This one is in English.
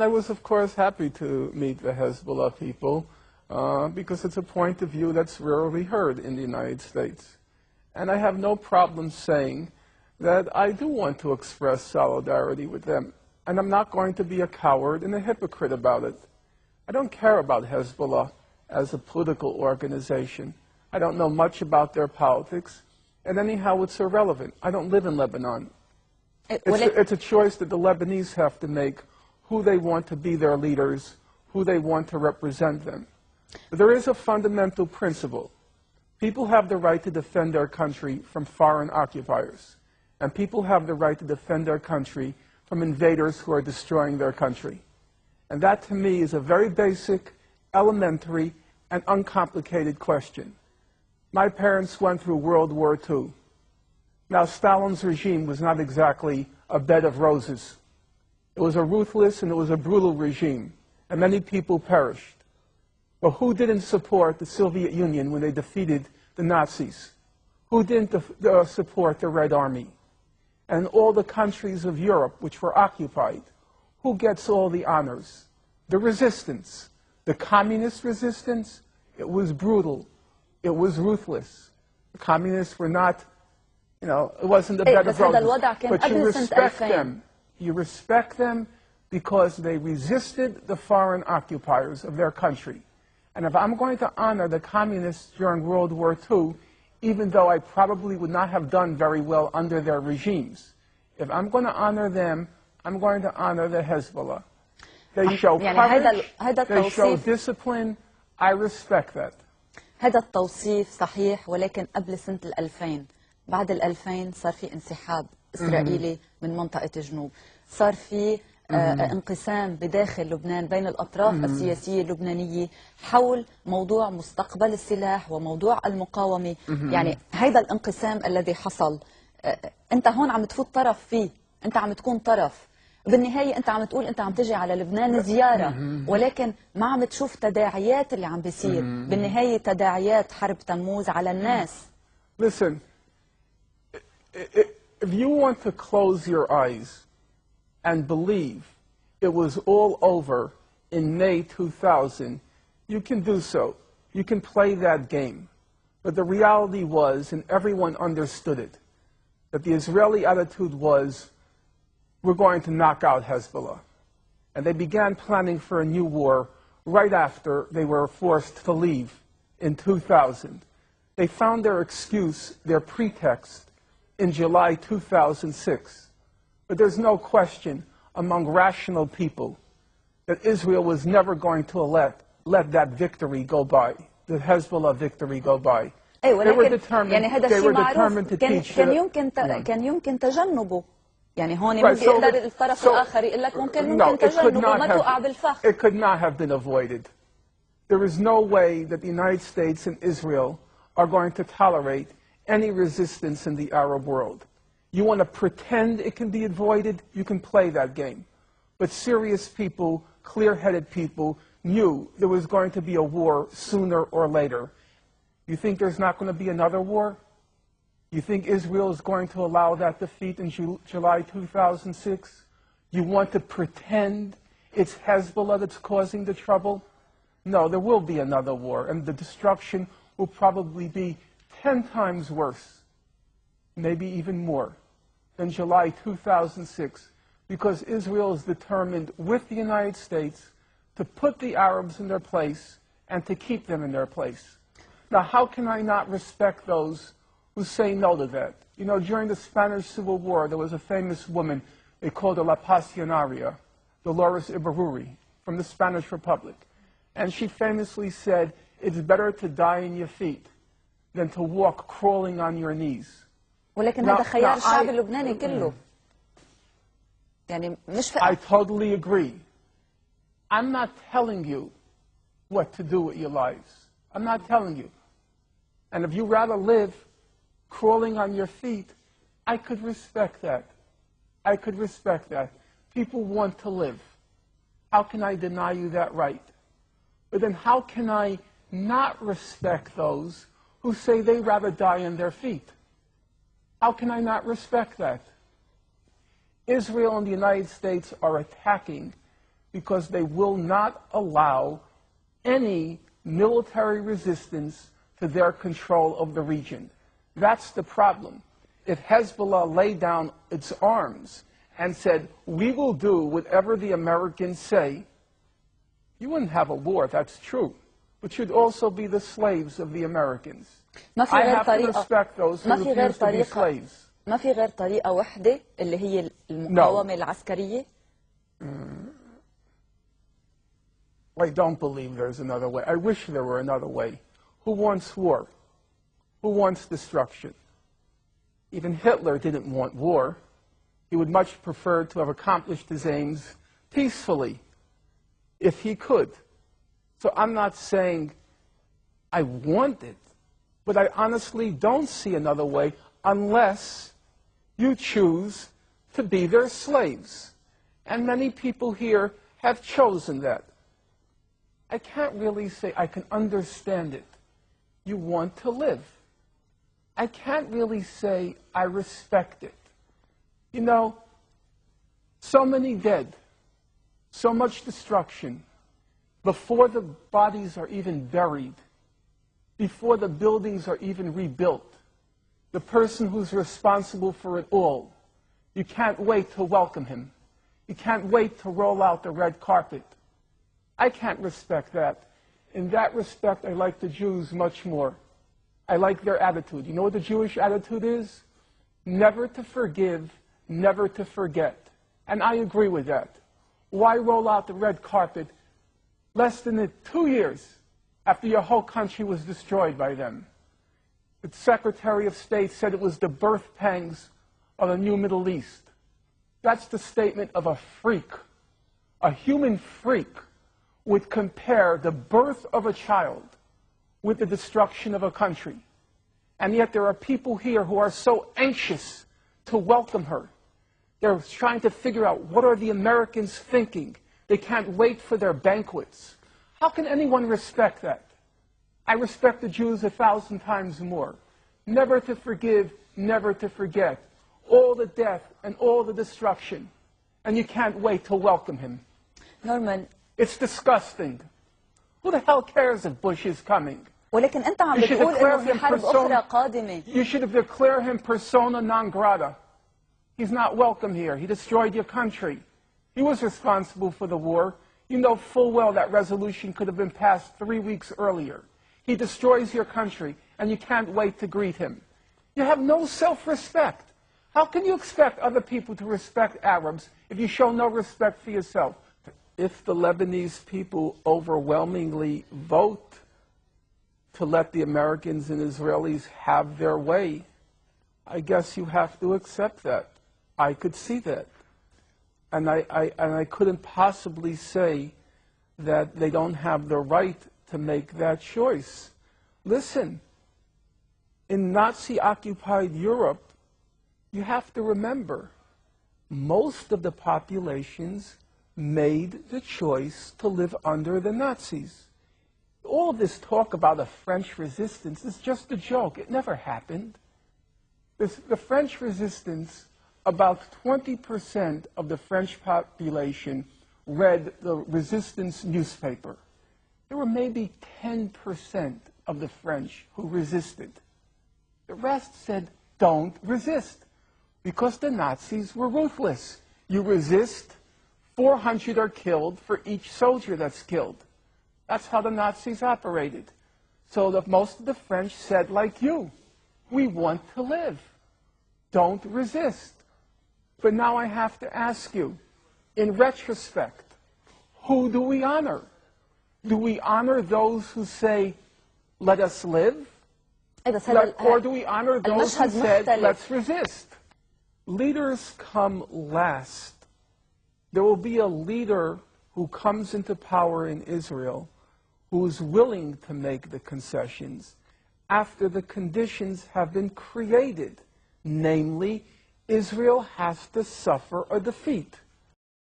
I was, of course, happy to meet the Hezbollah people because it's a point of view that's rarely heard in the United States. And I have no problem saying that I do want to express solidarity with them. And I'm not going to be a coward and a hypocrite about it. I don't care about Hezbollah as a political organization. I don't know much about their politics. And anyhow, it's irrelevant. I don't live in Lebanon. It's a choice that the Lebanese have to make, who they want to be their leaders, who they want to represent them. But there is a fundamental principle. People have the right to defend their country from foreign occupiers. And people have the right to defend their country from invaders who are destroying their country. And that, to me, is a very basic, elementary, and uncomplicated question. My parents went through World War II. Now, Stalin's regime was not exactly a bed of roses. It was a ruthless and it was a brutal regime, and many people perished. But who didn't support the Soviet Union when they defeated the Nazis? Who didn't support the Red Army? And all the countries of Europe which were occupied, who gets all the honors? The resistance. The communist resistance, it was brutal. It was ruthless. The communists were not, it wasn't a bed of roses. But you respect them. You respect them because they resisted the foreign occupiers of their country. And if I'm going to honor the communists during World War II, even though I probably would not have done very well under their regimes, if I'm going to honor them, I'm going to honor the Hezbollah. They show courage, they show discipline. I respect that. هذا التوصيف صحيح، ولكن قبل سنة 2000 بعد 2000 صار في انسحاب إسرائيلي من منطقة الجنوب، صار في انقسام بداخل لبنان بين الأطراف السياسية اللبنانية حول موضوع مستقبل السلاح وموضوع المقاومة. يعني هذا الانقسام الذي حصل أنت هون عم تفوت طرف فيه، أنت عم تكون طرف. بالنهاية أنت عم تقول أنت عم تجي على لبنان زيارة، ولكن ما عم تشوف تداعيات اللي عم بيصير. بالنهاية تداعيات حرب تموز على الناس. Listen, if you want to close your eyes and believe it was all over in May 2000, you can do so. You can play that game. But the reality was, and everyone understood it, that the Israeli attitude was, we're going to knock out Hezbollah. And they began planning for a new war right after they were forced to leave in 2000. They found their excuse, their pretext, in July 2006. But there's no question among rational people that Israel was never going to let that victory go by, the Hezbollah victory go by. They were determined to teach كان يمكن تجنبه. يعني هون ممكن يقدر الطرف الآخر يقول لك ممكن تجنبه ما توقع بالفخ. It could not have been avoided. There is no way that the United States and Israel are going to tolerate any resistance in the Arab world. You want to pretend it can be avoided, you can play that game. But serious people, clear-headed people, knew there was going to be a war sooner or later. You think there's not going to be another war? You think Israel is going to allow that defeat in July 2006? You want to pretend it's Hezbollah that's causing the trouble? No, there will be another war, and the destruction will probably be 10 times worse, maybe even more, than July 2006, because Israel is determined with the United States to put the Arabs in their place and to keep them in their place. Now, how can I not respect those who say no to that? You know, during the Spanish Civil War, there was a famous woman, they called her La Pasionaria, Dolores Ibarruri, from the Spanish Republic. And she famously said, it's better to die in your feet than to walk crawling on your knees. ولكن هذا خيار الشعب اللبناني كله. يعني مش I totally agree. I'm not telling you what to do with your lives. I'm not telling you. And if you rather live crawling on your feet, I could respect that. I could respect that. People want to live. How can I deny you that right? But then how can I not respect those who say they'd rather die on their feet? How can I not respect that? Israel and the United States are attacking because they will not allow any military resistance to their control of the region. That's the problem. If Hezbollah laid down its arms and said, we will do whatever the Americans say, you wouldn't have a war, that's true, but you'd also be the slaves of the Americans. I have to respect those who refuse to be slaves. ما في غير طريقة واحدة اللي هي المقاومة العسكرية؟ I don't believe there's another way. I wish there were another way. Who wants war? Who wants destruction? Even Hitler didn't want war. He would much prefer to have accomplished his aims peacefully, if he could. So I'm not saying I want it, but I honestly don't see another way unless you choose to be their slaves. And many people here have chosen that. I can't really say I can understand it. You want to live. I can't really say I respect it. You know, so many dead, so much destruction, before the bodies are even buried, before the buildings are even rebuilt, the person who's responsible for it all, you can't wait to welcome him. You can't wait to roll out the red carpet. I can't respect that. In that respect, I like the Jews much more. I like their attitude. You know what the Jewish attitude is? Never to forgive, never to forget. And I agree with that. Why roll out the red carpet less than 2 years after your whole country was destroyed by them? The Secretary of State said it was the birth pangs of the new Middle East. That's the statement of a freak. A human freak would compare the birth of a child with the destruction of a country. And yet there are people here who are so anxious to welcome her. They're trying to figure out, what are the Americans thinking? They can't wait for their banquets. How can anyone respect that? I respect the Jews 1,000 times more. Never to forgive, never to forget. All the death and all the destruction. And you can't wait to welcome him. Norman, it's disgusting. Who the hell cares if Bush is coming? ولكن أنت عم بتقول إنه في حرب أخرى قادمة. You should have declared him persona non grata. He's not welcome here. He destroyed your country. He was responsible for the war. You know full well that resolution could have been passed 3 weeks earlier. He destroys your country, and you can't wait to greet him. You have no self-respect. How can you expect other people to respect Arabs if you show no respect for yourself? If the Lebanese people overwhelmingly vote to let the Americans and Israelis have their way, I guess you have to accept that. I could see that. And I couldn't possibly say that they don't have the right to make that choice. Listen, in Nazi-occupied Europe, you have to remember, most of the populations made the choice to live under the Nazis. All of this talk about the French resistance is just a joke. It never happened. The French resistance, about 20% of the French population read the resistance newspaper. There were maybe 10% of the French who resisted. The rest said, don't resist, because the Nazis were ruthless. You resist, 400 are killed for each soldier that's killed. That's how the Nazis operated. So that most of the French said, like you, we want to live. Don't resist. But now I have to ask you, in retrospect, who do we honor? Do we honor those who say, let us live? Or do we honor those who said, let's resist? Leaders come last. There will be a leader who comes into power in Israel who is willing to make the concessions after the conditions have been created. Namely, Israel has to suffer a defeat.